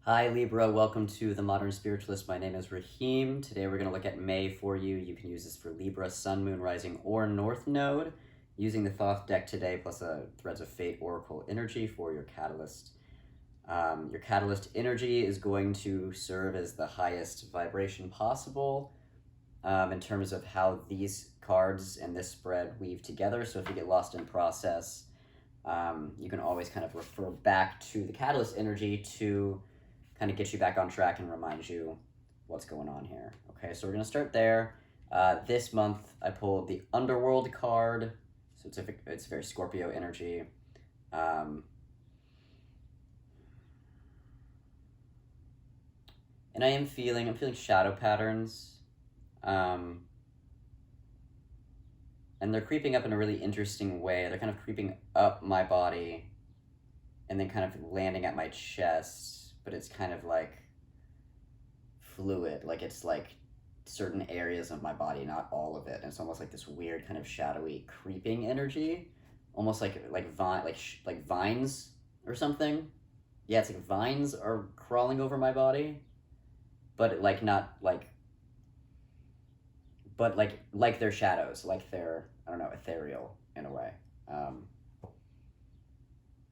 Hi Libra, welcome to The Modern Spiritualist. My name is Rahim. Today we're going to look at May for you. You can use this for Libra, Sun, Moon, Rising, or North Node. Using the Thoth deck today, plus a Threads of Fate Oracle energy for your catalyst. Your catalyst energy is going to serve as the highest vibration possible in terms of how these cards and this spread weave together. So if you get lost in process, you can always kind of refer back to the catalyst energy to kind of get you back on track and remind you what's going on here. Okay, so we're going to start there. This month I pulled the Underworld card, so it's very Scorpio energy. And I'm feeling shadow patterns, and they're creeping up in a really interesting way. They're kind of creeping up my body and then kind of landing at my chest, but it's kind of like fluid, like it's like certain areas of my body, not all of it. And it's almost like this weird kind of shadowy creeping energy, almost like vines or something. Yeah, it's like vines are crawling over my body, but like not like, but like they're shadows, like they're, I don't know, ethereal in a way.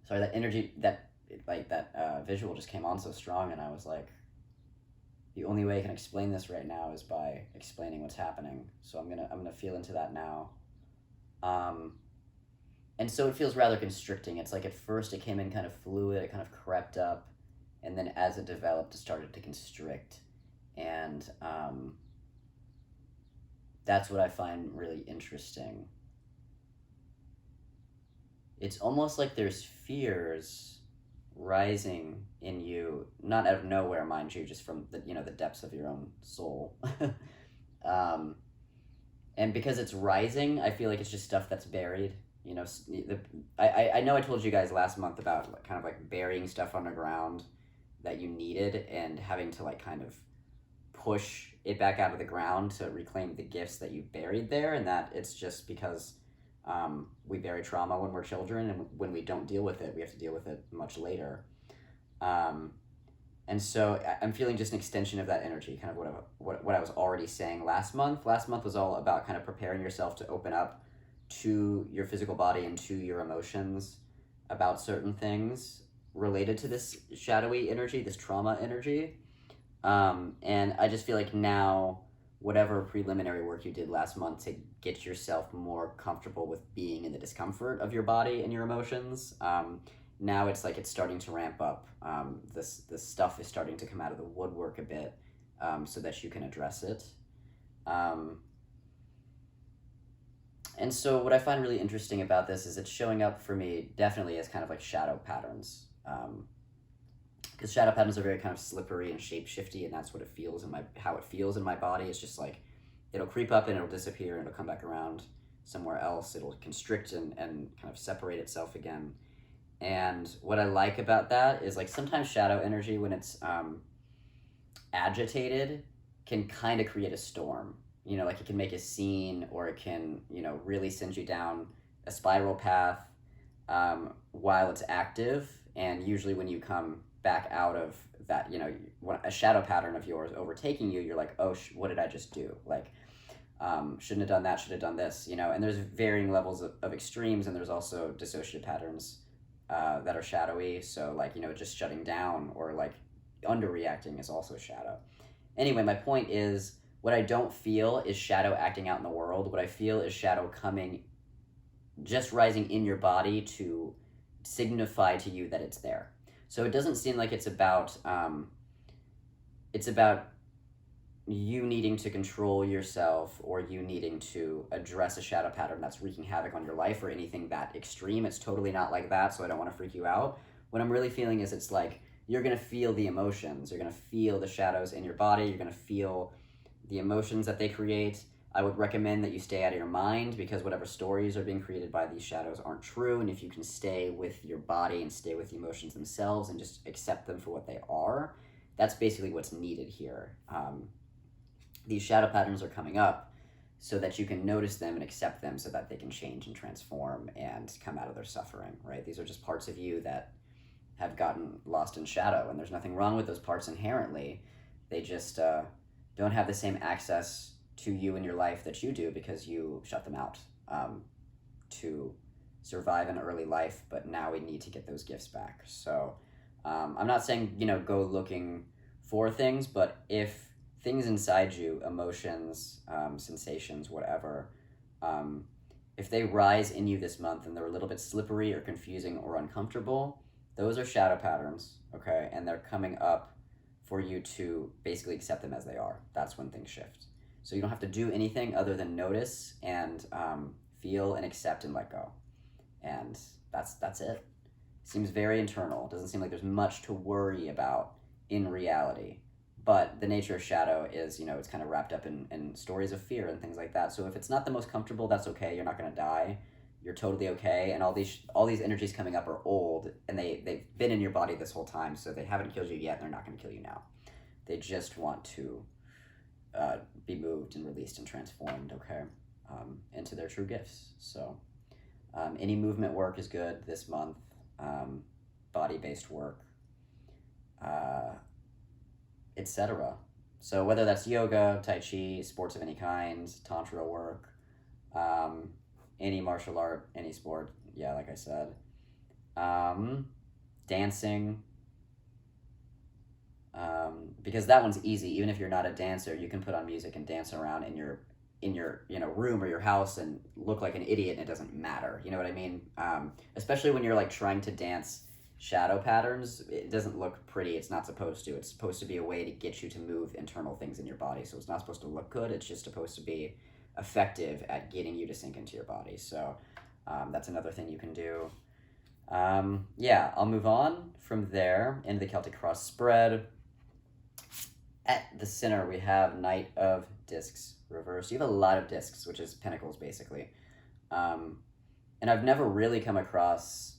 Sorry, that energy, that visual just came on so strong, and I was like, the only way I can explain this right now is by explaining what's happening. So I'm gonna feel into that now. And so it feels rather constricting. It's like at first it came in kind of fluid, it kind of crept up, and then as it developed, it started to constrict. And that's what I find really interesting. It's almost like there's fears rising in you, not out of nowhere, mind you, just from the the depths of your own soul. And because it's rising, I feel like it's just stuff that's buried. I know I told you guys last month about kind of like burying stuff underground that you needed and having to like kind of push it back out of the ground to reclaim the gifts that you buried there, and that it's just because we bury trauma when we're children, and when we don't deal with it, we have to deal with it much later. And so I'm feeling just an extension of that energy, kind of what I was already saying last month. Last month was all about kind of preparing yourself to open up to your physical body and to your emotions about certain things related to this shadowy energy, this trauma energy. And I just feel like now, whatever preliminary work you did last month to get yourself more comfortable with being in the discomfort of your body and your emotions, now it's like it's starting to ramp up. This stuff is starting to come out of the woodwork a bit, so that you can address it. And so what I find really interesting about this is it's showing up for me definitely as kind of like shadow patterns. Because shadow patterns are very kind of slippery and shape-shifty, and that's what it feels how it feels in my body. It's just like it'll creep up and it'll disappear and it'll come back around somewhere else. It'll constrict and kind of separate itself again. And what I like about that is like sometimes shadow energy, when it's agitated, can kind of create a storm. Like it can make a scene, or it can really send you down a spiral path while it's active. And usually when you come back out of that, when a shadow pattern of yours overtaking you, you're like, oh, what did I just do? Like, shouldn't have done that, should have done this, and there's varying levels of extremes, and there's also dissociative patterns that are shadowy. So like, just shutting down or like underreacting is also shadow. Anyway, my point is, what I don't feel is shadow acting out in the world. What I feel is shadow coming, just rising in your body to signify to you that it's there. So it doesn't seem like it's about you needing to control yourself, or you needing to address a shadow pattern that's wreaking havoc on your life, or anything that extreme. It's totally not like that, so I don't want to freak you out. What I'm really feeling is it's like you're going to feel the emotions. You're going to feel the shadows in your body. You're going to feel the emotions that they create. I would recommend that you stay out of your mind, because whatever stories are being created by these shadows aren't true. And if you can stay with your body and stay with the emotions themselves and just accept them for what they are, that's basically what's needed here. These shadow patterns are coming up so that you can notice them and accept them, so that they can change and transform and come out of their suffering, right? These are just parts of you that have gotten lost in shadow, and there's nothing wrong with those parts inherently. They just don't have the same access to you in your life that you do because you shut them out to survive an early life, but now we need to get those gifts back. So I'm not saying, go looking for things, but if things inside you, emotions, sensations, whatever, if they rise in you this month and they're a little bit slippery or confusing or uncomfortable, those are shadow patterns, okay? And they're coming up for you to basically accept them as they are. That's when things shift. So you don't have to do anything other than notice and feel and accept and let go. And that's it. Seems very internal. Doesn't seem like there's much to worry about in reality. But the nature of shadow is, it's kind of wrapped up in stories of fear and things like that. So if it's not the most comfortable, that's okay. You're not going to die. You're totally okay. And all these energies coming up are old, and they've been in your body this whole time, so they haven't killed you yet, and they're not going to kill you now. They just want to be moved and released and transformed, okay, into their true gifts. So any movement work is good this month, body-based work, etc. So whether that's yoga, tai chi, sports of any kind, tantra work, any martial art, any sport, yeah, like I said, dancing, because that one's easy. Even if you're not a dancer, you can put on music and dance around in your room or your house and look like an idiot, and it doesn't matter. You know what I mean? Especially when you're like trying to dance shadow patterns, it doesn't look pretty. It's not supposed to. It's supposed to be a way to get you to move internal things in your body. So it's not supposed to look good. It's just supposed to be effective at getting you to sink into your body. So that's another thing you can do. Yeah, I'll move on from there into the Celtic cross spread. At the center, we have Knight of Discs reversed. You have a lot of discs, which is pentacles, basically. And I've never really come across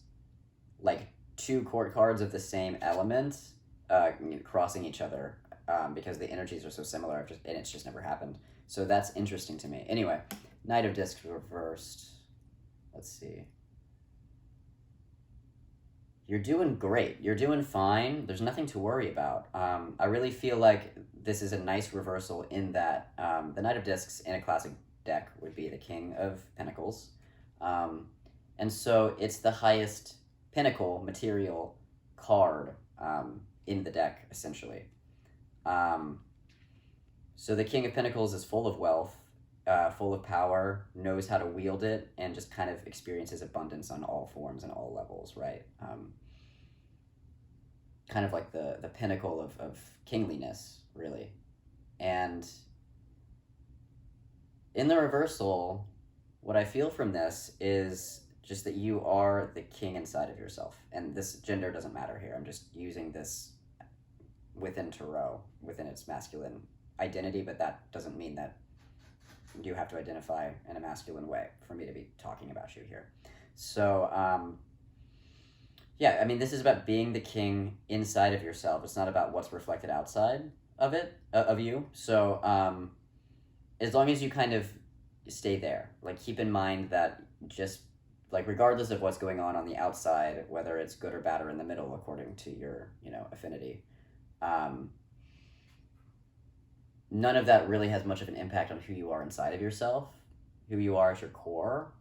like two court cards of the same element crossing each other because the energies are so similar, and it's just never happened. So that's interesting to me. Anyway, Knight of Discs reversed. Let's see. You're doing great. You're doing fine. There's nothing to worry about. I really feel like this is a nice reversal in that the Knight of Discs in a classic deck would be the King of Pentacles. And so it's the highest pinnacle material card in the deck, essentially. So the King of Pentacles is full of wealth, full of power, knows how to wield it, and just kind of experiences abundance on all forms and all levels, right? Kind of like the pinnacle of kingliness, really. And in the reversal, what I feel from this is just that you are the king inside of yourself. And this gender doesn't matter here. I'm just using this within Tarot, within its masculine identity, but that doesn't mean that you have to identify in a masculine way for me to be talking about you here. So, yeah, I mean, this is about being the king inside of yourself. It's not about what's reflected outside of it, of you. So, as long as you kind of stay there, like keep in mind that just like regardless of what's going on the outside, whether it's good or bad or in the middle, according to your, affinity, none of that really has much of an impact on who you are inside of yourself, who you are at your core,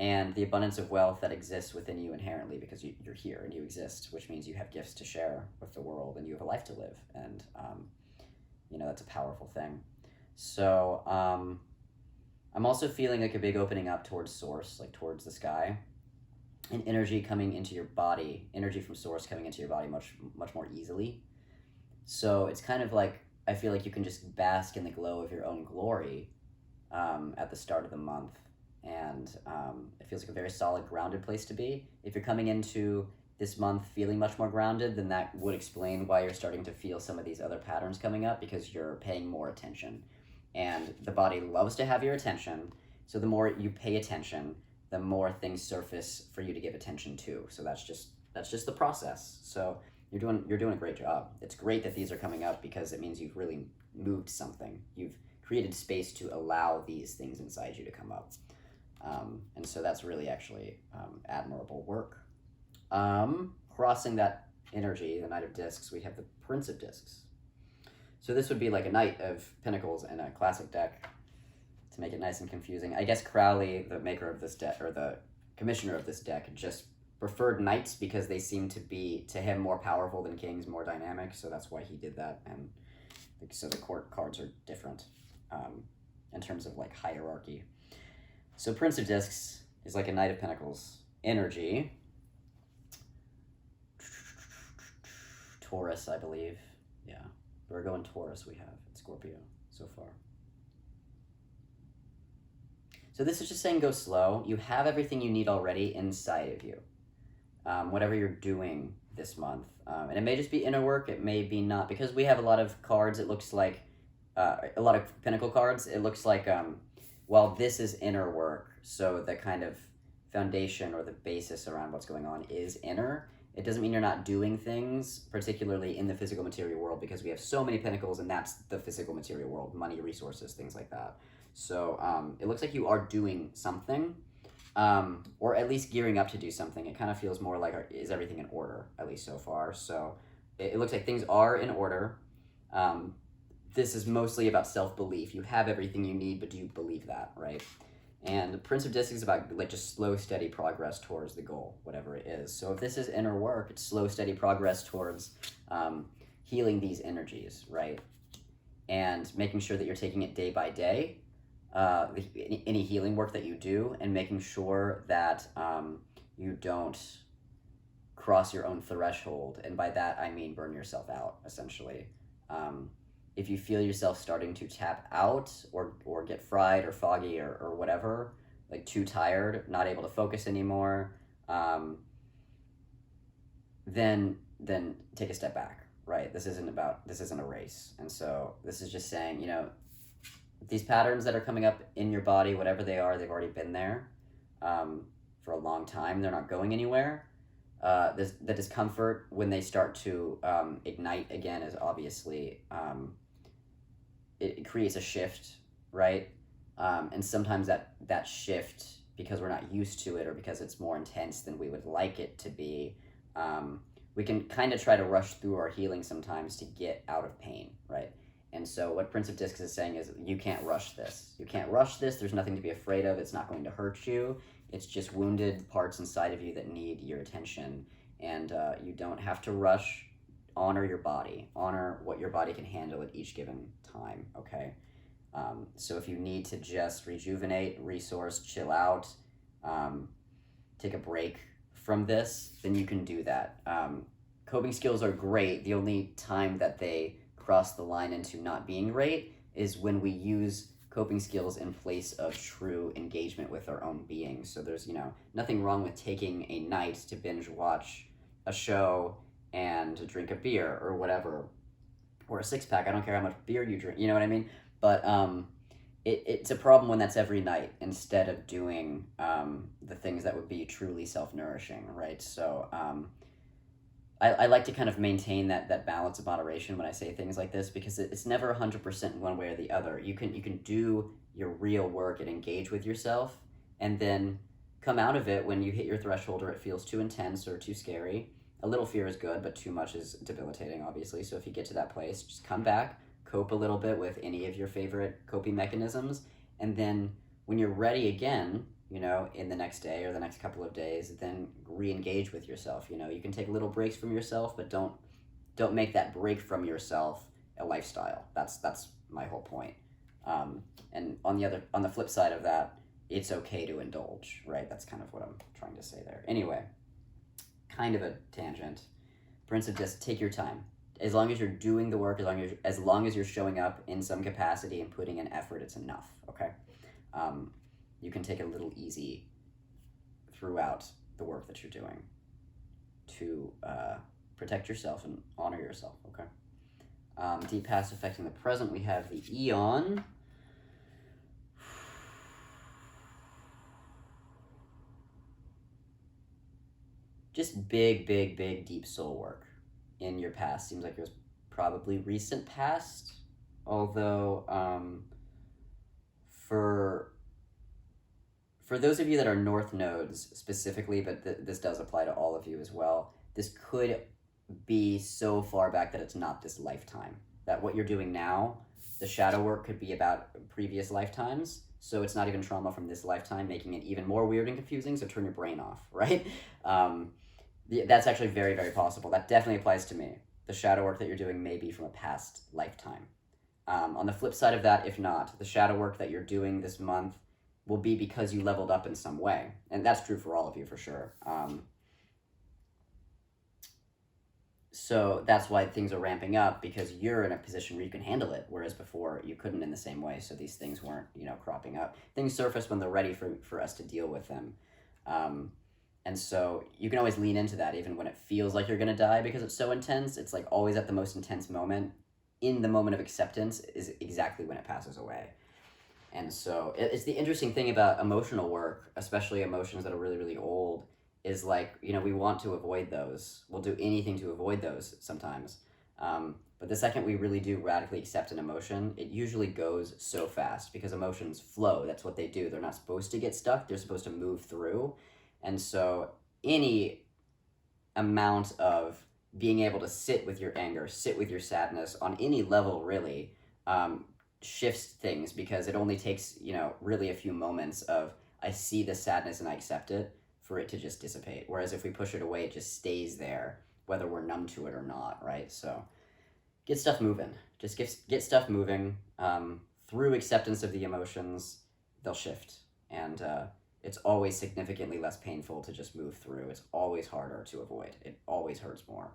and the abundance of wealth that exists within you inherently because you're here and you exist, which means you have gifts to share with the world and you have a life to live. And, that's a powerful thing. So I'm also feeling like a big opening up towards source, like towards the sky, and energy coming into your body, energy from source coming into your body much, much more easily. So it's kind of like, I feel like you can just bask in the glow of your own glory at the start of the month. And it feels like a very solid, grounded place to be. If you're coming into this month feeling much more grounded, then that would explain why you're starting to feel some of these other patterns coming up, because you're paying more attention. And the body loves to have your attention. So the more you pay attention, the more things surface for you to give attention to. So that's just the process. So you're doing a great job. It's great that these are coming up because it means you've really moved something. You've created space to allow these things inside you to come up. And so that's really actually admirable work. Crossing that energy, the Knight of Discs, we have the Prince of Discs. So this would be like a Knight of Pentacles in a classic deck to make it nice and confusing. I guess Crowley, the maker of this deck, or the commissioner of this deck, just preferred knights because they seem to be, to him, more powerful than kings, more dynamic, so that's why he did that, and so the court cards are different in terms of like hierarchy. So Prince of Discs is like a Knight of Pentacles energy. Taurus, I believe. Yeah. Virgo and Taurus we have. Scorpio so far. So this is just saying go slow. You have everything you need already inside of you. Whatever you're doing this month. And it may just be inner work. It may be not. Because we have a lot of cards, it looks like, a lot of Pentacle cards, it looks like, well, this is inner work. So the kind of foundation or the basis around what's going on is inner. It doesn't mean you're not doing things, particularly in the physical material world, because we have so many pentacles, and that's the physical material world, money, resources, things like that. So it looks like you are doing something, or at least gearing up to do something. It kind of feels more like, is everything in order, at least so far? So it looks like things are in order. This is mostly about self-belief. You have everything you need, but do you believe that, right? And the Prince of Discs is about like just slow, steady progress towards the goal, whatever it is. So if this is inner work, it's slow, steady progress towards healing these energies, right? And making sure that you're taking it day by day, any healing work that you do, and making sure that you don't cross your own threshold. And by that, I mean burn yourself out, essentially. If you feel yourself starting to tap out or get fried or foggy or whatever, like too tired, not able to focus anymore, then take a step back, right? This isn't a race. And so this is just saying, these patterns that are coming up in your body, whatever they are, they've already been there for a long time. They're not going anywhere. The discomfort when they start to ignite again is obviously... it creates a shift, right? And sometimes that shift, because we're not used to it or because it's more intense than we would like it to be, we can kind of try to rush through our healing sometimes to get out of pain, right? And so what Prince of Discs is saying is you can't rush this. You can't rush this. There's nothing to be afraid of. It's not going to hurt you. It's just wounded parts inside of you that need your attention. And you don't have to rush. Honor your body. Honor what your body can handle at each given time, okay? So if you need to just rejuvenate, resource, chill out, take a break from this, then you can do that. Coping skills are great. The only time that they cross the line into not being great is when we use coping skills in place of true engagement with our own being. So there's, nothing wrong with taking a night to binge watch a show and drink a beer or whatever, or a six-pack. I don't care how much beer you drink, you know what I mean? But it's a problem when that's every night instead of doing the things that would be truly self-nourishing, right? So I like to kind of maintain that balance of moderation when I say things like this, because it's never 100% one way or the other. You can do your real work and engage with yourself, and then come out of it when you hit your threshold or it feels too intense or too scary. A little fear is good, but too much is debilitating, obviously. So if you get to that place, just come back, cope a little bit with any of your favorite coping mechanisms, and then when you're ready again, in the next day or the next couple of days, then re-engage with yourself. You can take little breaks from yourself, but don't make that break from yourself a lifestyle. That's my whole point. And on the flip side of that, it's okay to indulge, right? That's kind of what I'm trying to say there. Anyway. Kind of a tangent. Prince of Discs, take your time. As long as you're doing the work, as long as you're showing up in some capacity and putting in effort, it's enough, okay? You can take it a little easy throughout the work that you're doing to protect yourself and honor yourself, okay? Deep past affecting the present, we have the Eon. Just big, deep soul work in your past. Seems like it was probably recent past, although for those of you that are North nodes specifically, but this does apply to all of you as well, this could be so far back that it's not this lifetime. That what you're doing now, the shadow work could be about previous lifetimes, so it's not even trauma from this lifetime, making it even more weird and confusing, so turn your brain off, right? That's actually very, very possible. That definitely applies to me. The shadow work that you're doing may be from a past lifetime. On the flip side of that, if not, the shadow work that you're doing this month will be because you leveled up in some way. And that's true for all of you, for sure. So that's why things are ramping up, because you're in a position where you can handle it, whereas before you couldn't in the same way. So these things weren't, cropping up. Things surface when they're ready for us to deal with them. And so you can always lean into that, even when it feels like you're going to die because it's so intense. It's like always at the most intense moment. In the moment of acceptance is exactly when it passes away. And so it's the interesting thing about emotional work, especially emotions that are really, really old, is like, we want to avoid those. We'll do anything to avoid those sometimes. But the second we really do radically accept an emotion, it usually goes so fast because emotions flow. That's what they do. They're not supposed to get stuck. They're supposed to move through. And so any amount of being able to sit with your anger, sit with your sadness on any level, really, shifts things, because it only takes, really a few moments of, I see the sadness and I accept it, for it to just dissipate. Whereas if we push it away, it just stays there, whether we're numb to it or not, right? So get stuff moving. Just get stuff moving. Through acceptance of the emotions, they'll shift. And it's always significantly less painful to just move through. It's always harder to avoid. It always hurts more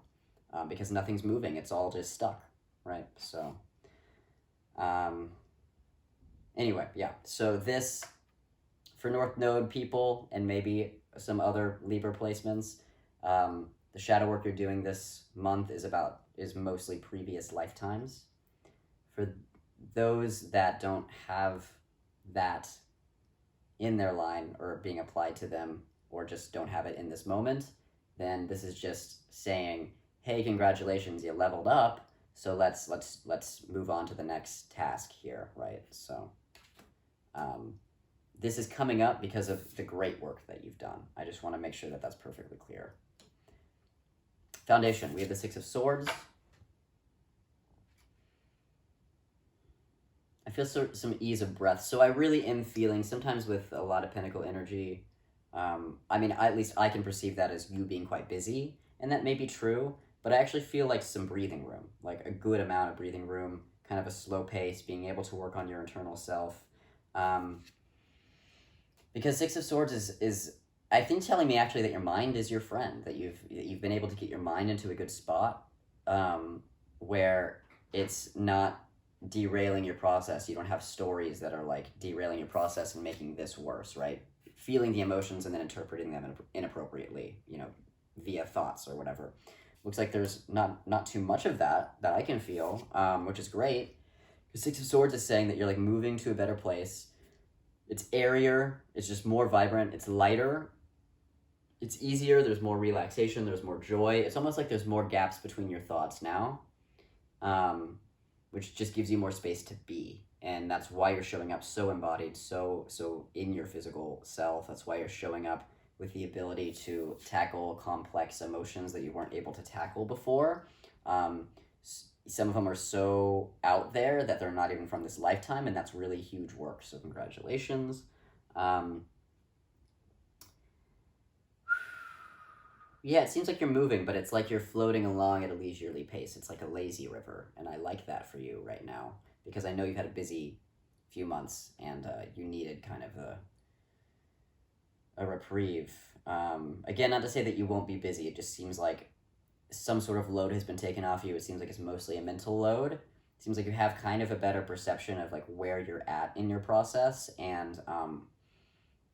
because nothing's moving. It's all just stuck, right? So anyway, yeah. So this, for North Node people and maybe some other Libra placements, the shadow work you're doing this month is mostly previous lifetimes. For those that don't have that in their line or being applied to them, or just don't have it in this moment, then this is just saying, hey, congratulations, you leveled up, so let's move on to the next task here, right? So this is coming up because of the great work that you've done. I just want to make sure that that's perfectly clear. Foundation, we have the Six of Swords. I feel some ease of breath. So I really am feeling, sometimes with a lot of Pentacle energy, at least I can perceive that as you being quite busy, and that may be true, but I actually feel like some breathing room, like a good amount of breathing room, kind of a slow pace, being able to work on your internal self. Because Six of Swords is I think telling me actually that your mind is your friend, that you've been able to get your mind into a good spot, where it's not derailing your process. You don't have stories that are like derailing your process and making this worse, right? Feeling the emotions and then interpreting them inappropriately, via thoughts or whatever. Looks like there's not too much of that I can feel, which is great. The Six of Swords is saying that you're like moving to a better place. It's airier, it's just more vibrant, it's lighter, it's easier, there's more relaxation, there's more joy. It's almost like there's more gaps between your thoughts now, which just gives you more space to be. And that's why you're showing up so embodied, so in your physical self. That's why you're showing up with the ability to tackle complex emotions that you weren't able to tackle before. Some of them are so out there that they're not even from this lifetime, and that's really huge work, so congratulations. Yeah, it seems like you're moving, but it's like you're floating along at a leisurely pace. It's like a lazy river, and I like that for you right now, because I know you've had a busy few months, and you needed kind of a reprieve. Again, not to say that you won't be busy, it just seems like some sort of load has been taken off you. It seems like it's mostly a mental load. It seems like you have kind of a better perception of like where you're at in your process and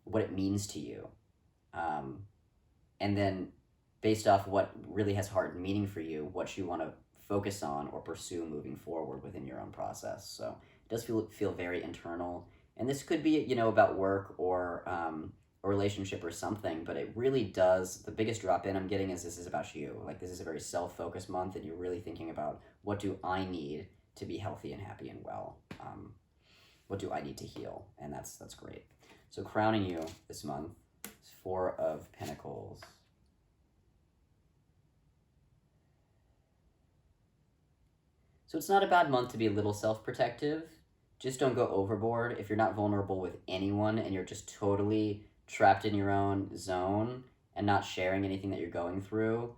what it means to you. And then based off what really has heart and meaning for you, what you want to focus on or pursue moving forward within your own process. So it does feel very internal. And this could be, about work or a relationship or something, but it really does, the biggest drop in I'm getting is this is about you. Like, this is a very self-focused month, and you're really thinking about, what do I need to be healthy and happy and well? What do I need to heal? And that's great. So crowning you this month is Four of Pentacles. So it's not a bad month to be a little self-protective. Just don't go overboard. If you're not vulnerable with anyone and you're just totally trapped in your own zone and not sharing anything that you're going through,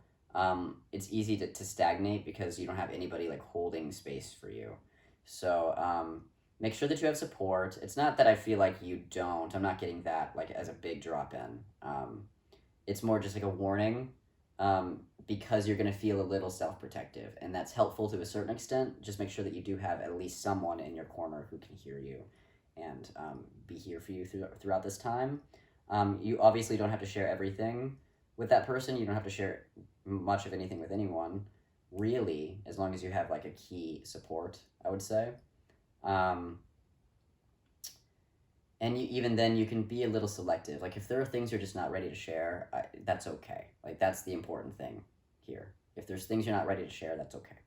it's easy to stagnate because you don't have anybody like holding space for you. So make sure that you have support. It's not that I feel like you don't. I'm not getting that like as a big drop in. It's more just like a warning, because you're going to feel a little self-protective, and that's helpful to a certain extent. Just make sure that you do have at least someone in your corner who can hear you and be here for you throughout this time. You obviously don't have to share everything with that person. You don't have to share much of anything with anyone, really, as long as you have like a key support, I would say. And even then, you can be a little selective. Like if there are things you're just not ready to share, that's okay. Like that's the important thing here. If there's things you're not ready to share, that's okay.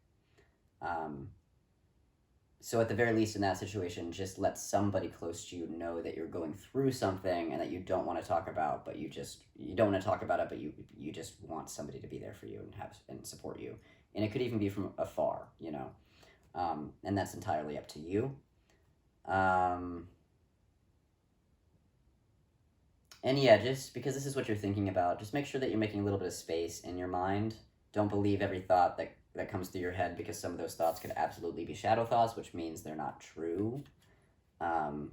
So at the very least in that situation, just let somebody close to you know that you're going through something and that you don't want to talk about, but you don't want to talk about it, but you just want somebody to be there for you and support you. And it could even be from afar, and that's entirely up to you. And yeah, just because this is what you're thinking about, just make sure that you're making a little bit of space in your mind. Don't believe every thought that comes through your head, because some of those thoughts could absolutely be shadow thoughts, which means they're not true. They're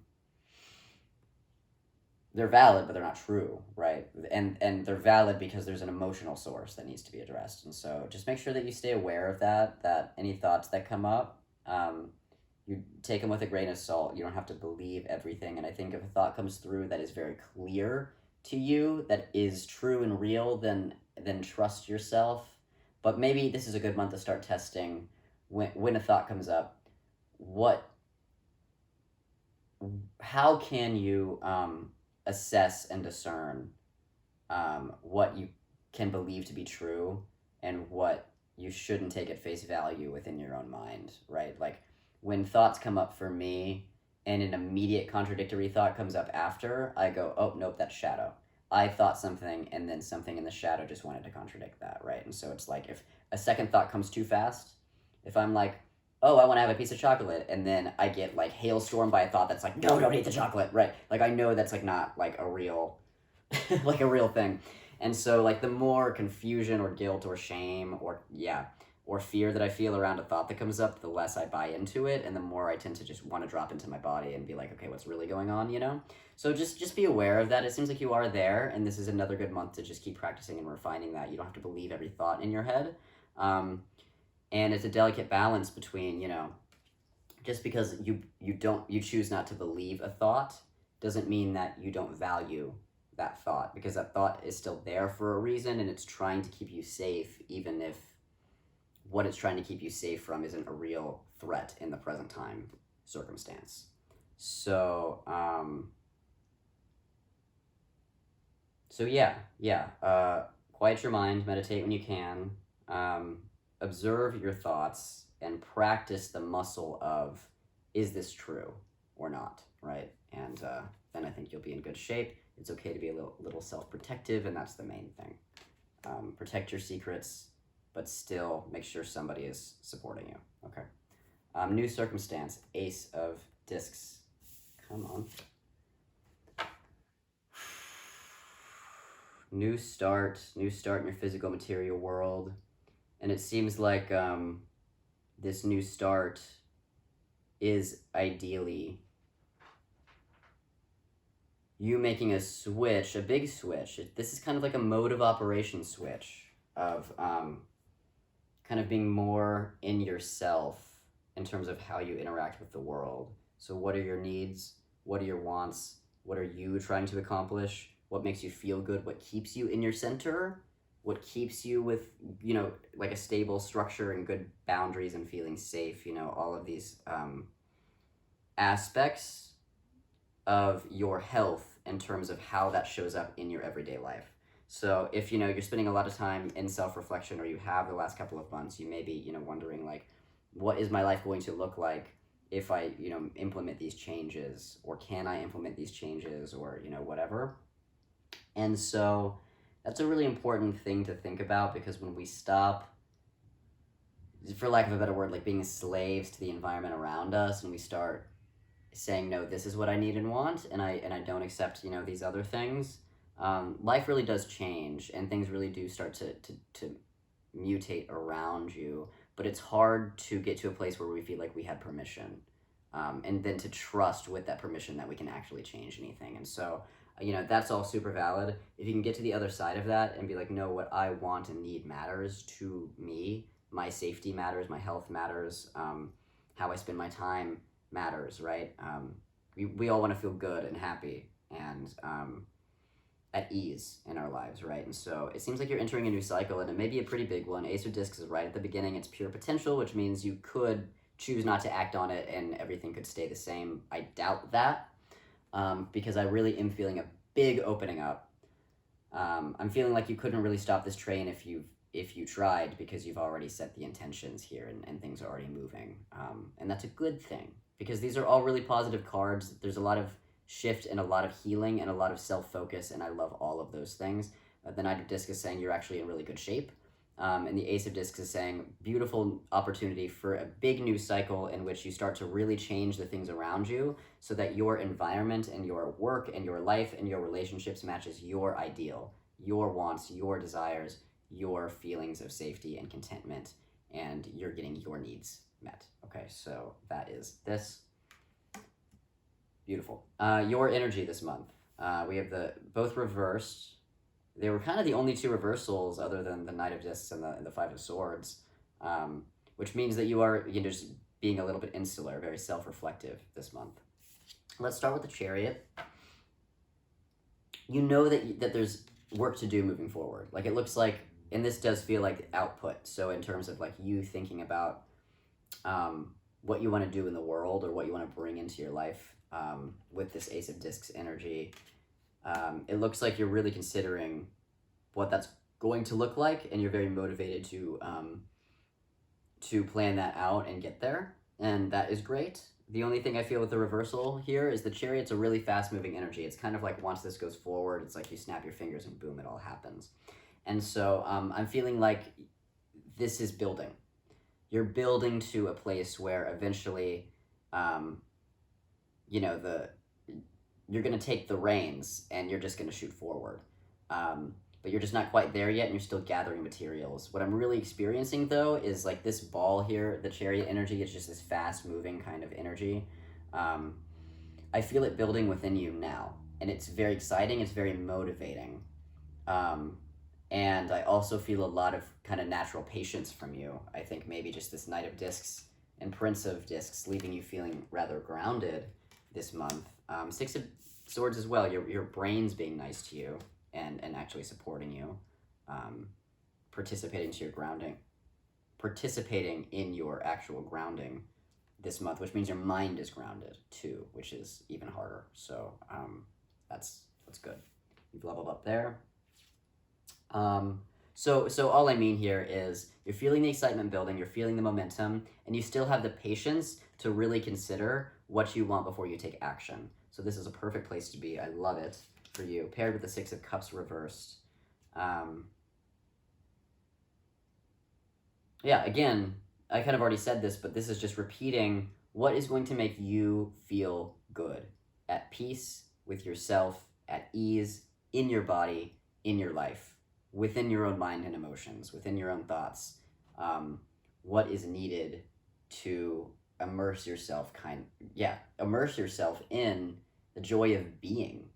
valid, but they're not true, right? And they're valid because there's an emotional source that needs to be addressed. And so just make sure that you stay aware of that any thoughts that come up, you take them with a grain of salt. You don't have to believe everything. And I think if a thought comes through that is very clear to you, that is true and real, then trust yourself. But maybe this is a good month to start testing when a thought comes up. How can you assess and discern what you can believe to be true and what you shouldn't take at face value within your own mind, right? Like when thoughts come up for me and an immediate contradictory thought comes up after, I go, oh, nope, that's shadow. I thought something and then something in the shadow just wanted to contradict that, right? And so it's like if a second thought comes too fast, if I'm like, oh, I want to have a piece of chocolate, and then I get like hailstormed by a thought that's like, no, don't eat the chocolate, right? Like I know that's like not like a real, like a real thing. And so like the more confusion or guilt or shame or fear that I feel around a thought that comes up, the less I buy into it, and the more I tend to just want to drop into my body and be like, okay, what's really going on, So just be aware of that. It seems like you are there, and this is another good month to just keep practicing and refining that. You don't have to believe every thought in your head. And it's a delicate balance between, just because you choose not to believe a thought doesn't mean that you don't value that thought, because that thought is still there for a reason, and it's trying to keep you safe, even if what it's trying to keep you safe from isn't a real threat in the present time circumstance. So, quiet your mind, meditate when you can, observe your thoughts, and practice the muscle of, is this true or not, right? And then I think you'll be in good shape. It's okay to be a little self-protective, and that's the main thing. Protect your secrets, but still make sure somebody is supporting you, okay? New circumstance, Ace of Discs. Come on. New start in your physical material world. And it seems like this new start is ideally you making a switch, a big switch. This is kind of like a mode of operation switch of kind of being more in yourself in terms of how you interact with the world. So what are your needs? What are your wants? What are you trying to accomplish? What makes you feel good? What keeps you in your center? What keeps you with, like a stable structure and good boundaries and feeling safe, all of these aspects of your health in terms of how that shows up in your everyday life. So if, you're spending a lot of time in self-reflection, or you have the last couple of months, you may be, wondering like, what is my life going to look like if I, implement these changes, or can I implement these changes, or, whatever. And so that's a really important thing to think about, because when we stop for lack of a better word, like being slaves to the environment around us, and we start saying, no, this is what I need and want, and I don't accept, these other things, life really does change, and things really do start to mutate around you. But it's hard to get to a place where we feel like we have permission, and then to trust with that permission that we can actually change anything. And so, that's all super valid. If you can get to the other side of that and be like, no, what I want and need matters to me, my safety matters, my health matters, how I spend my time matters, right? We all want to feel good and happy and at ease in our lives, right? And so it seems like you're entering a new cycle, and it may be a pretty big one. Ace of Discs is right at the beginning. It's pure potential, which means you could choose not to act on it and everything could stay the same. I doubt that, because I really am feeling a big opening up. I'm feeling like you couldn't really stop this train if you tried, because you've already set the intentions here, and things are already moving. And that's a good thing, because these are all really positive cards. There's a lot of shift and a lot of healing and a lot of self-focus, and I love all of those things. The Knight of Discs is saying you're actually in really good shape. And the Ace of Discs is saying beautiful opportunity for a big new cycle in which you start to really change the things around you so that your environment and your work and your life and your relationships matches your ideal, your wants, your desires, your feelings of safety and contentment, and you're getting your needs met. Okay, so that is this. Beautiful. Your energy this month. We have both reversed. They were kind of the only two reversals other than the Knight of Discs and the Five of Swords, which means that you are just being a little bit insular, very self-reflective this month. Let's start with the Chariot. You know that there's work to do moving forward. Like, it looks like, and this does feel like output. So in terms of like you thinking about what you want to do in the world or what you want to bring into your life, with this Ace of Discs energy, it looks like you're really considering what that's going to look like, and you're very motivated to plan that out and get there, and that is great. The only thing I feel with the reversal here is the Chariot's a really fast-moving energy. It's kind of like once this goes forward, it's like you snap your fingers and boom, it all happens. And so I'm feeling like this is building. You're building to a place where eventually, you're going to take the reins and you're just going to shoot forward. But you're just not quite there yet, and you're still gathering materials. What I'm really experiencing, though, is like this ball here, the Chariot energy, is just this fast-moving kind of energy. I feel it building within you now, and it's very exciting, it's very motivating. And I also feel a lot of kind of natural patience from you. I think maybe just this Knight of Discs and Prince of Discs leaving you feeling rather grounded this month. Six of Swords as well, your brain's being nice to you and actually supporting you, participating in your actual grounding this month, which means your mind is grounded too, which is even harder. So that's good. You've leveled up there. So all I mean here is you're feeling the excitement building, you're feeling the momentum, and you still have the patience to really consider what you want before you take action. So this is a perfect place to be. I love it for you, paired with the Six of Cups reversed. Yeah, again, I kind of already said this, but this is just repeating what is going to make you feel good, at peace with yourself, at ease, in your body, in your life, within your own mind and emotions, within your own thoughts. What is needed to immerse yourself in the joy of being.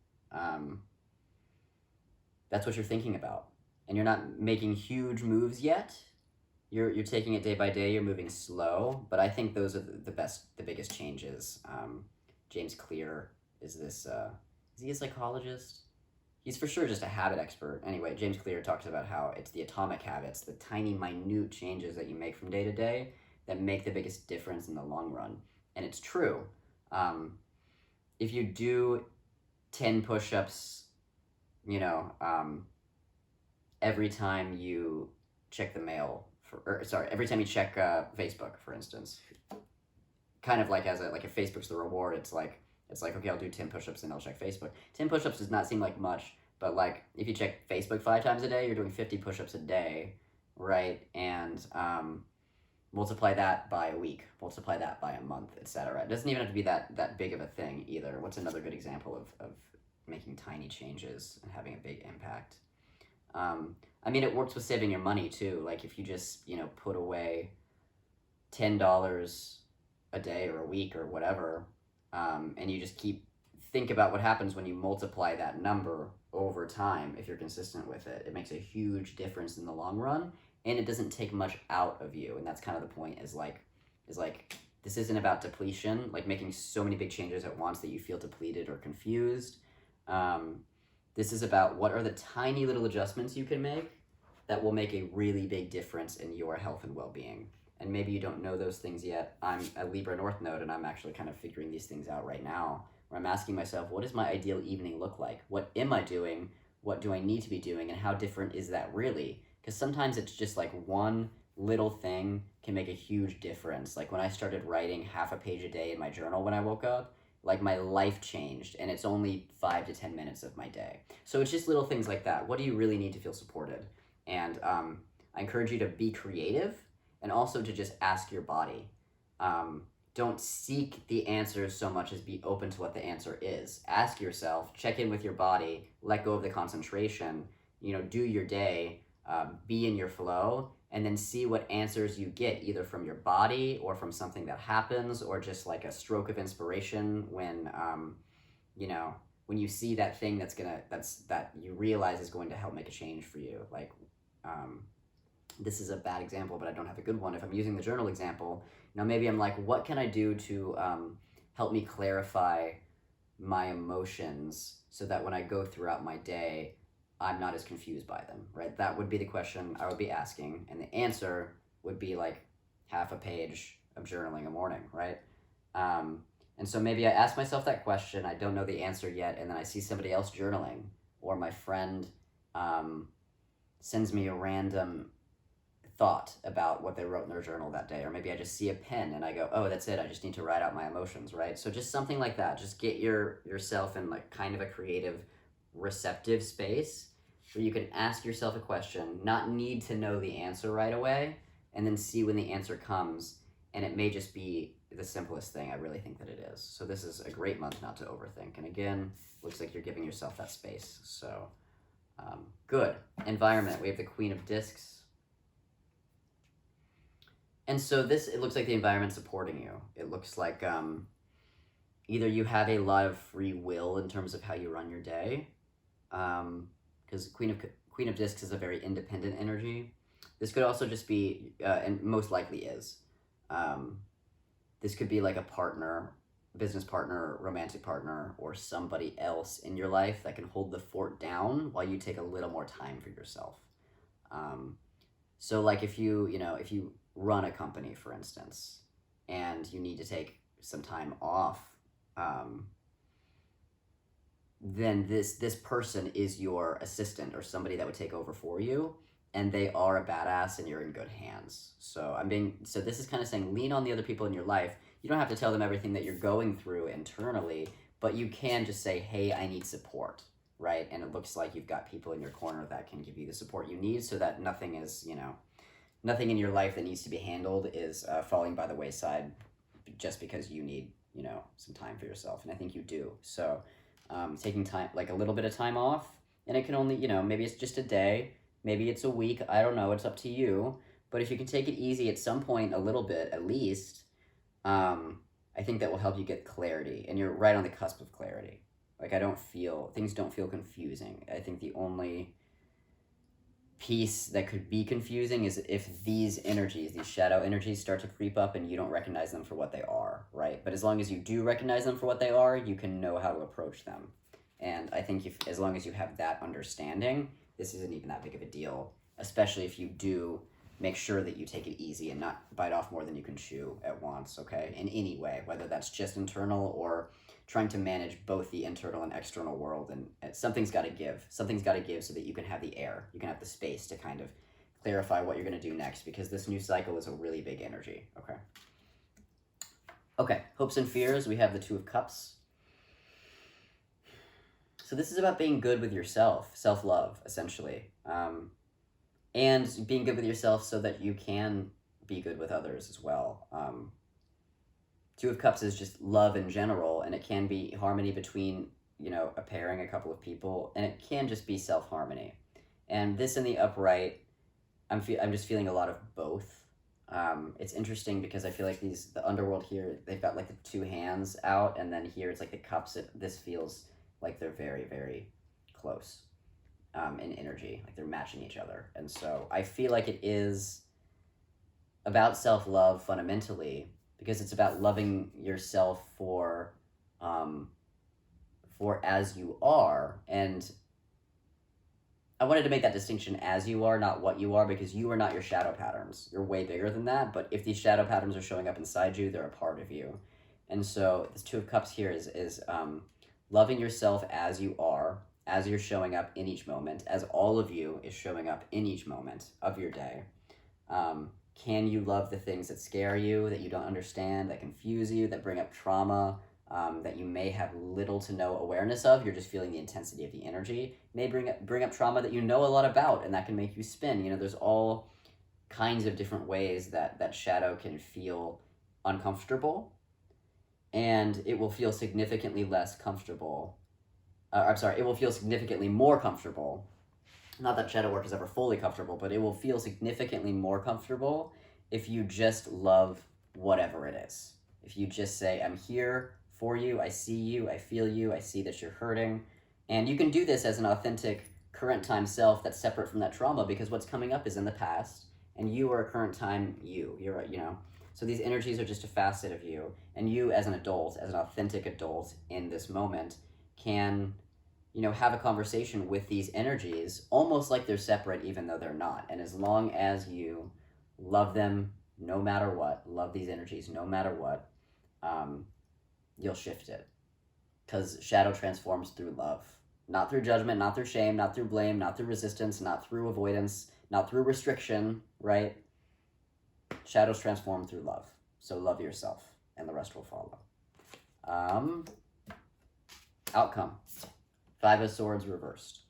That's what you're thinking about. And you're not making huge moves yet. You're taking it day by day, you're moving slow, but I think those are the biggest changes. James Clear is this, is he a psychologist? He's for sure just a habit expert. Anyway, James Clear talks about how it's the atomic habits, the tiny, minute changes that you make from day to day that make the biggest difference in the long run. And it's true. If you do 10 push-ups, every time you check the mail, every time you check Facebook, for instance, kind of like if Facebook's the reward, it's like, okay, I'll do 10 push-ups and I'll check Facebook. 10 push-ups does not seem like much, but like if you check Facebook 5 times a day, you're doing 50 push-ups a day, right? And multiply that by a week, multiply that by a month, etc. It doesn't even have to be that big of a thing either. What's another good example of making tiny changes and having a big impact? I mean, it works with saving your money too. Like if you just, put away $10 a day or a week or whatever, and you just think about what happens when you multiply that number over time. If you're consistent with it, it makes a huge difference in the long run, and it doesn't take much out of you. And that's kind of the point, is like this isn't about depletion, like making so many big changes at once that you feel depleted or confused. This is about what are the tiny little adjustments you can make that will make a really big difference in your health and well-being. And maybe you don't know those things yet. I'm a Libra North Node, and I'm actually kind of figuring these things out right now, where I'm asking myself, what does my ideal evening look like? What am I doing? What do I need to be doing? And how different is that really? Because sometimes it's just like one little thing can make a huge difference. Like when I started writing half a page a day in my journal when I woke up, like my life changed, and it's only 5 to 10 minutes of my day. So it's just little things like that. What do you really need to feel supported? And I encourage you to be creative, and also to just ask your body. Don't seek the answers so much as be open to what the answer is. Ask yourself, check in with your body, let go of the concentration, do your day, be in your flow, and then see what answers you get, either from your body or from something that happens, or just like a stroke of inspiration when, when you see that thing that you realize is going to help make a change for you. Like, this is a bad example, but I don't have a good one. If I'm using the journal example, maybe I'm like, what can I do to help me clarify my emotions so that when I go throughout my day, I'm not as confused by them, right? That would be the question I would be asking. And the answer would be like half a page of journaling a morning, right? And so maybe I ask myself that question, I don't know the answer yet, and then I see somebody else journaling, or my friend sends me a random thought about what they wrote in their journal that day, or maybe I just see a pen and I go, oh, that's it, I just need to write out my emotions, right? So just something like that. Just get yourself in like kind of a creative, receptive space where you can ask yourself a question, not need to know the answer right away, and then see when the answer comes. And it may just be the simplest thing. I really think that it is. So this is a great month not to overthink. And again, looks like you're giving yourself that space. So good. Environment. We have the Queen of Discs. And so it looks like the environment supporting you. It looks like either you have a lot of free will in terms of how you run your day, because Queen of Discs is a very independent energy. This could also just be, and most likely is, this could be like a partner, business partner, romantic partner, or somebody else in your life that can hold the fort down while you take a little more time for yourself. So like if you run a company, for instance, and you need to take some time off, then this person is your assistant or somebody that would take over for you, and they are a badass and you're in good hands. So this is kind of saying lean on the other people in your life. You don't have to tell them everything that you're going through internally, but you can just say, hey, I need support, right? And it looks like you've got people in your corner that can give you the support you need, so that nothing in your life that needs to be handled is falling by the wayside just because you need, some time for yourself. And I think you do. So taking time, like a little bit of time off, and it can only, maybe it's just a day, maybe it's a week, I don't know, it's up to you. But if you can take it easy at some point, a little bit at least, I think that will help you get clarity. And you're right on the cusp of clarity. Like things don't feel confusing. I think the only piece that could be confusing is if these shadow energies start to creep up and you don't recognize them for what they are, right? But as long as you do recognize them for what they are, you can know how to approach them. And I think as long as you have that understanding, this isn't even that big of a deal, especially if you do make sure that you take it easy and not bite off more than you can chew at once, okay? In any way, whether that's just internal or trying to manage both the internal and external world. And something's got to give. Something's got to give so that you can have the air. You can have the space to kind of clarify what you're going to do next, because this new cycle is a really big energy, okay? Okay, hopes and fears. We have the Two of Cups. So this is about being good with yourself, self-love, essentially. And being good with yourself so that you can be good with others as well. Two of Cups is just love in general, and it can be harmony between, a pairing, a couple of people, and it can just be self-harmony. And this in the upright, I'm just feeling a lot of both. It's interesting because I feel like the underworld here, they've got like the two hands out, and then here it's like the cups. This feels like they're very, very close in energy, like they're matching each other. And so I feel like it is about self-love fundamentally, because it's about loving yourself for as you are. And I wanted to make that distinction, as you are, not what you are, because you are not your shadow patterns. You're way bigger than that. But if these shadow patterns are showing up inside you, they're a part of you. And so this Two of Cups here is loving yourself as you are, as you're showing up in each moment, as all of you is showing up in each moment of your day. Can you love the things that scare you, that you don't understand, that confuse you, that bring up trauma, that you may have little to no awareness of? You're just feeling the intensity of the energy. It may bring up trauma that you know a lot about, and that can make you spin. There's all kinds of different ways that shadow can feel uncomfortable, and it will feel significantly less comfortable. It will feel significantly more comfortable. Not that shadow work is ever fully comfortable, but it will feel significantly more comfortable if you just love whatever it is. If you just say, I'm here for you, I see you, I feel you, I see that you're hurting. And you can do this as an authentic current time self that's separate from that trauma, because what's coming up is in the past, and you are a current time So these energies are just a facet of you, and you as an adult, as an authentic adult in this moment, can have a conversation with these energies almost like they're separate, even though they're not. And as long as you love them no matter what, love these energies no matter what, you'll shift it. Because shadow transforms through love, not through judgment, not through shame, not through blame, not through resistance, not through avoidance, not through restriction, right? Shadows transform through love. So love yourself, and the rest will follow. Outcome. Five of Swords reversed.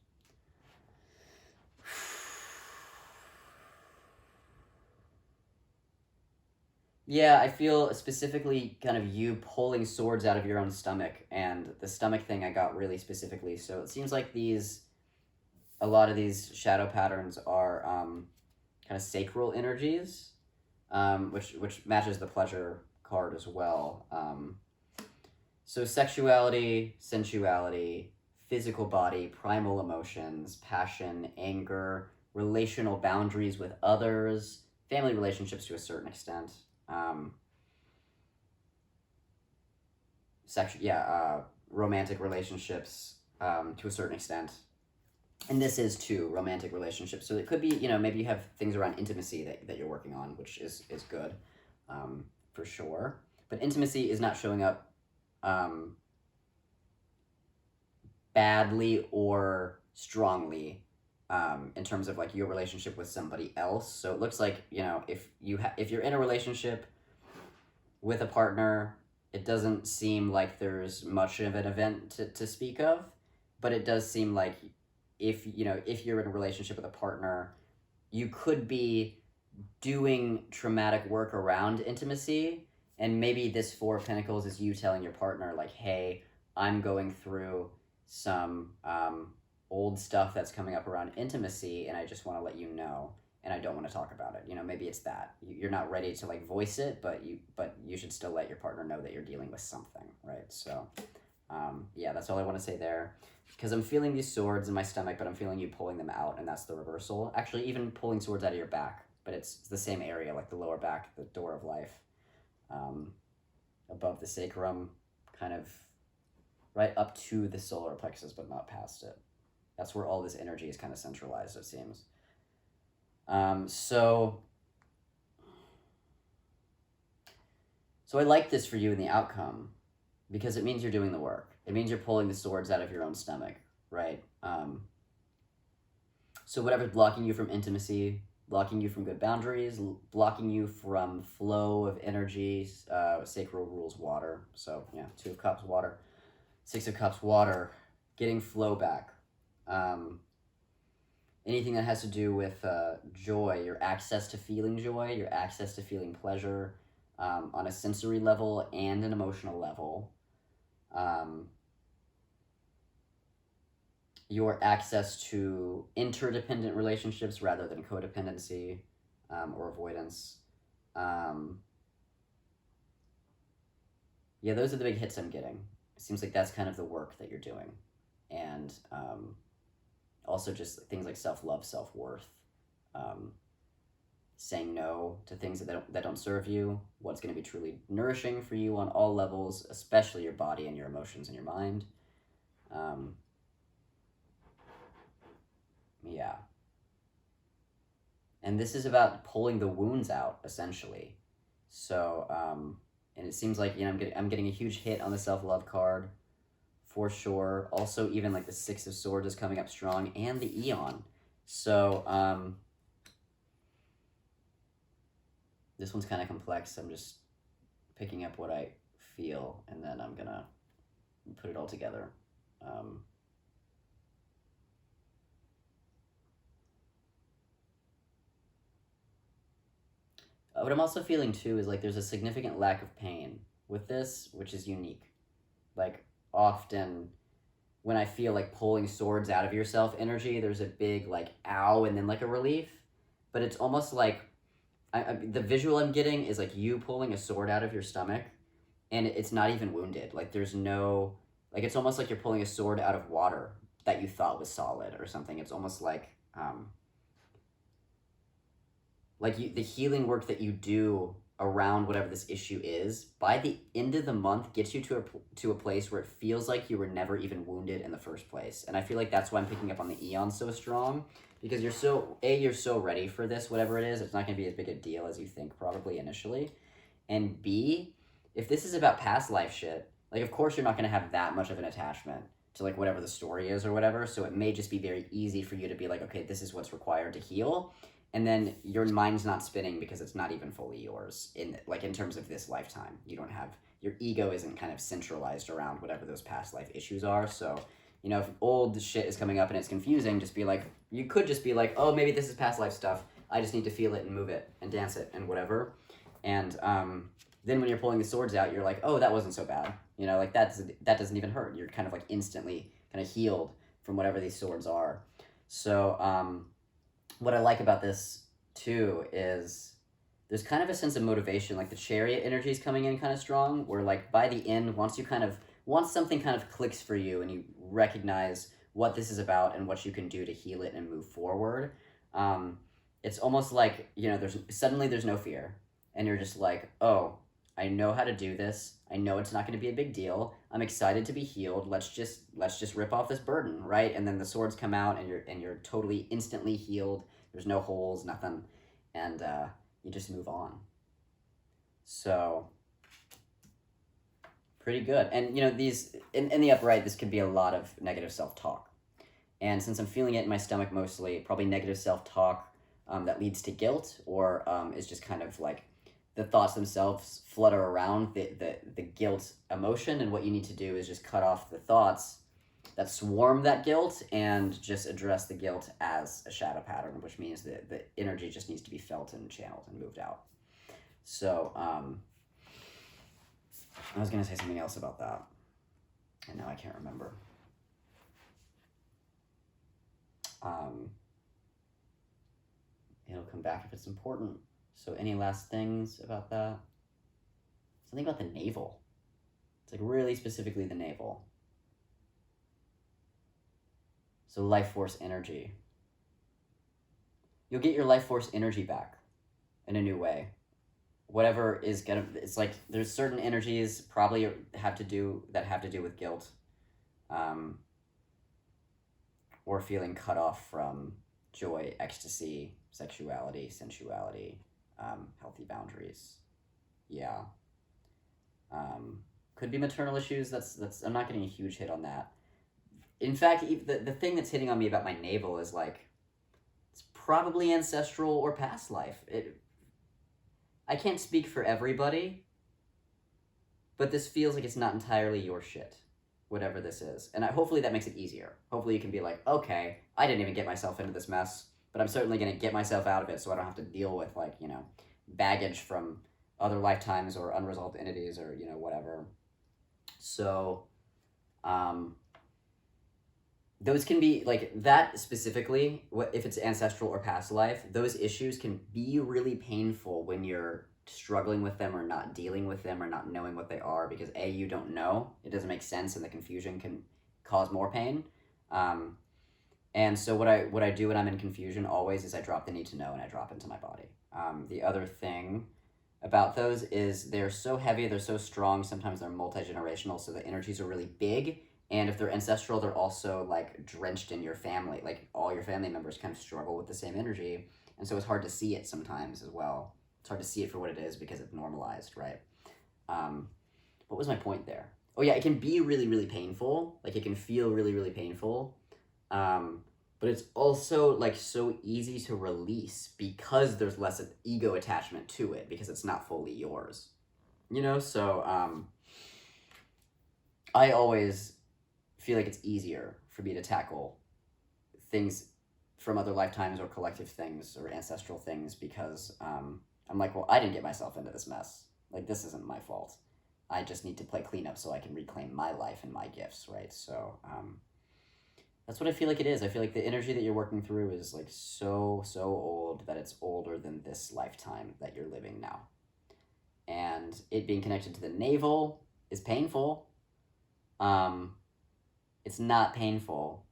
Yeah, I feel specifically kind of you pulling swords out of your own stomach, and the stomach thing I got really specifically. So it seems like a lot of these shadow patterns are kind of sacral energies, which matches the pleasure card as well. So sexuality, sensuality, physical body, primal emotions, passion, anger, relational boundaries with others, family relationships to a certain extent. Romantic relationships to a certain extent. And this is too romantic relationships. So it could be, maybe you have things around intimacy that you're working on, which is good, for sure. But intimacy is not showing up badly or strongly in terms of like your relationship with somebody else. So it looks like, if you're in a relationship with a partner, it doesn't seem like there's much of an event to speak of, but it does seem like if you're in a relationship with a partner, you could be doing traumatic work around intimacy. And maybe this Four of Pentacles is you telling your partner, like, hey, I'm going through some old stuff that's coming up around intimacy, and I just want to let you know, and I don't want to talk about it. Maybe it's that you're not ready to like voice it, but you should still let your partner know that you're dealing with something, right? So that's all I want to say there, because I'm feeling these swords in my stomach, but I'm feeling you pulling them out, and that's the reversal. Actually, even pulling swords out of your back, but it's the same area, like the lower back, the door of life, above the sacrum, kind of right up to the solar plexus, but not past it. That's where all this energy is kind of centralized, it seems. So I like this for you in the outcome, because it means you're doing the work. It means you're pulling the swords out of your own stomach, right? So whatever's blocking you from intimacy, blocking you from good boundaries, blocking you from flow of energy, sacral rules water. So yeah, Two of Cups, water. Six of Cups, water, getting flow back. anything that has to do with joy, your access to feeling joy, your access to feeling pleasure on a sensory level and an emotional level. Your access to interdependent relationships rather than codependency or avoidance. Yeah, those are the big hits I'm getting. It seems like that's kind of the work that you're doing. And also just things like self-love, self-worth, saying no to things that don't serve you, what's going to be truly nourishing for you on all levels, especially your body and your emotions and your mind. Yeah. And this is about pulling the wounds out, essentially. So, and it seems like, I'm getting a huge hit on the self-love card, for sure. Also, even like the Six of Swords is coming up strong, and the Eon. So, this one's kind of complex. I'm just picking up what I feel, and then I'm gonna put it all together. What I'm also feeling too is like there's a significant lack of pain with this, which is unique. Like often when I feel like pulling swords out of yourself energy, there's a big like ow and then like a relief. But it's almost like the visual I'm getting is like you pulling a sword out of your stomach and it's not even wounded. Like there's no, like it's almost like you're pulling a sword out of water that you thought was solid or something. It's almost like the healing work that you do around whatever this issue is by the end of the month gets you to a place where it feels like you were never even wounded in the first place. And I feel like that's why I'm picking up on the Eon so strong, because you're so ready for this, whatever it is. It's not going to be as big a deal as you think probably initially. And B, if this is about past life shit, like of course you're not going to have that much of an attachment to like whatever the story is or whatever, so it may just be very easy for you to be like, okay, this is what's required to heal, and then your mind's not spinning because it's not even fully yours in terms of this lifetime. You don't have, your ego isn't kind of centralized around whatever those past life issues are. So if old shit is coming up and it's confusing, just be like, you could just be like, oh, maybe this is past life stuff, I just need to feel it and move it and dance it and whatever. And then when you're pulling the swords out, you're like, oh, that wasn't so bad, like that doesn't even hurt. You're kind of like instantly kind of healed from whatever these swords are. So what I like about this too is there's kind of a sense of motivation. Like the Chariot energy is coming in kind of strong, where like by the end, once something kind of clicks for you and you recognize what this is about and what you can do to heal it and move forward, it's almost like there's no fear, and you're just like, oh, I know how to do this. I know it's not going to be a big deal. I'm excited to be healed. Let's just rip off this burden, right? And then the swords come out, and you're totally instantly healed. There's no holes, nothing, and you just move on. So pretty good. And these in the upright, this could be a lot of negative self-talk. And since I'm feeling it in my stomach mostly, probably negative self-talk that leads to guilt, or is just kind of like the thoughts themselves flutter around the guilt emotion, and what you need to do is just cut off the thoughts that swarm that guilt and just address the guilt as a shadow pattern, which means that the energy just needs to be felt and channeled and moved out. So I was going to say something else about that, and now I can't remember. It'll come back if it's important. So any last things about that? Something about the navel. It's like really specifically the navel. So life force energy. You'll get your life force energy back in a new way. Whatever is it's like there's certain energies probably have to do with guilt, or feeling cut off from joy, ecstasy, sexuality, sensuality, healthy boundaries. Yeah. Could be maternal issues. That's I'm not getting a huge hit on that. In fact, the thing that's hitting on me about my navel is like, it's probably ancestral or past life. I can't speak for everybody, but this feels like it's not entirely your shit, whatever this is. And hopefully that makes it easier. Hopefully you can be like, okay, I didn't even get myself into this mess, but I'm certainly going to get myself out of it so I don't have to deal with, like, you know, baggage from other lifetimes or unresolved entities or, you know, whatever. So, those can be, like, that specifically, if it's ancestral or past life, those issues can be really painful when you're struggling with them or not dealing with them or not knowing what they are, because A, you don't know, it doesn't make sense, and the confusion can cause more pain. And so what I do when I'm in confusion always is I drop the need to know and I drop into my body. The other thing about those is they're so heavy, they're so strong, sometimes they're multi-generational, so the energies are really big. And if they're ancestral, they're also, like, drenched in your family. Like, all your family members kind of struggle with the same energy. And so it's hard to see it sometimes as well. It's hard to see it for what it is because it's normalized, right? What was my point there? Oh, yeah, it can be really, really painful. Like, it can feel really, really painful. But it's also, like, so easy to release because there's less ego attachment to it because it's not fully yours. You know? So, I always feel like it's easier for me to tackle things from other lifetimes or collective things or ancestral things because I'm like, well, I didn't get myself into this mess. Like, this isn't my fault. I just need to play cleanup so I can reclaim my life and my gifts, right? So that's what I feel like it is. I feel like the energy that you're working through is, like, so old that it's older than this lifetime that you're living now. And it being connected to the navel is painful. It's not painful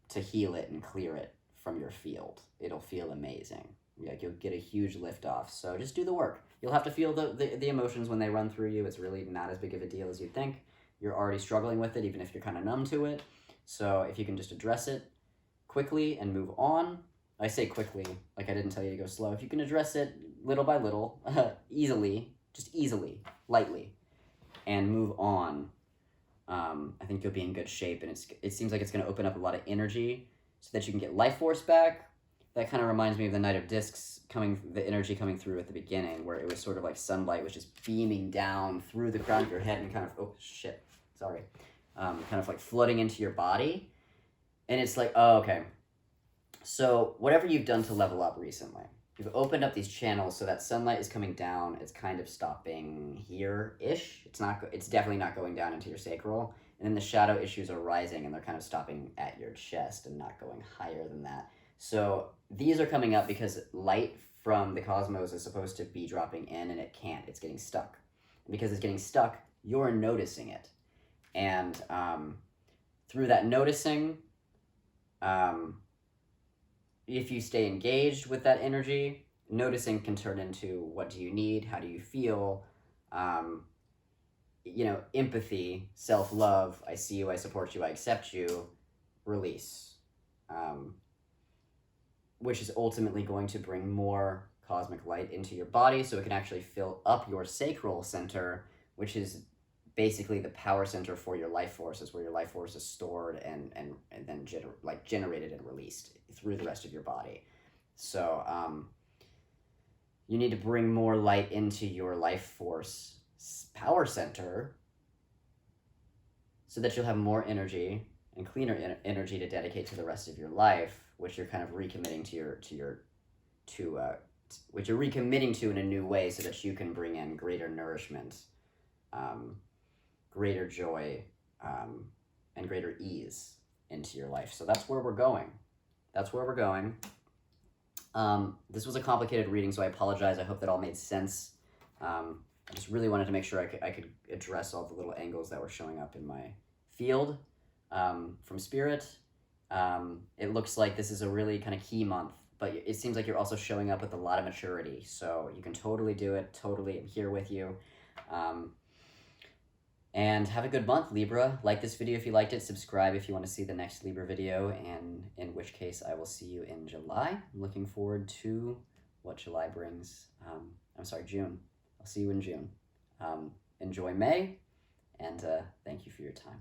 to heal it and clear it from your field. It'll feel amazing. Like, you'll get a huge lift off. So just do the work. You'll have to feel the emotions when they run through you. It's really not as big of a deal as you'd think. You're already struggling with it, even if you're kind of numb to it. So if you can just address it quickly and move on. I say quickly, like I didn't tell you to go slow. If you can address it little by little, easily, just easily, lightly, and move on, I think you'll be in good shape, and it seems like it's going to open up a lot of energy so that you can get life force back. That kind of reminds me of the Knight of Discs the energy coming through at the beginning, where it was sort of like sunlight was just beaming down through the crown of your head and kind of like flooding into your body. And it's like, oh, okay. So whatever you've done to level up recently, you've opened up these channels so that sunlight is coming down. It's kind of stopping here-ish. It's definitely not going down into your sacral. And then the shadow issues are rising, and they're kind of stopping at your chest and not going higher than that. So these are coming up because light from the cosmos is supposed to be dropping in, and it can't. It's getting stuck. And because it's getting stuck, you're noticing it. And through that noticing, if you stay engaged with that energy, noticing can turn into what do you need, how do you feel, empathy, self-love, I see you, I support you, I accept you, release, which is ultimately going to bring more cosmic light into your body so it can actually fill up your sacral center, which is basically the power center for your life force. Is where your life force is stored and then generated and released through the rest of your body. So you need to bring more light into your life force power center so that you'll have more energy and cleaner energy to dedicate to the rest of your life, which you're kind of recommitting which you're recommitting to in a new way so that you can bring in greater nourishment, greater joy, and greater ease into your life. So that's where we're going. This was a complicated reading, so I apologize. I hope that all made sense. I just really wanted to make sure I could address all the little angles that were showing up in my field from Spirit. It looks like this is a really kind of key month, but it seems like you're also showing up with a lot of maturity. So you can totally do it. Totally, I'm here with you. And have a good month, Libra. Like this video if you liked it. Subscribe if you want to see the next Libra video, and in which case I will see you in July. I'm looking forward to what July brings. June. I'll see you in June. Enjoy May, and thank you for your time.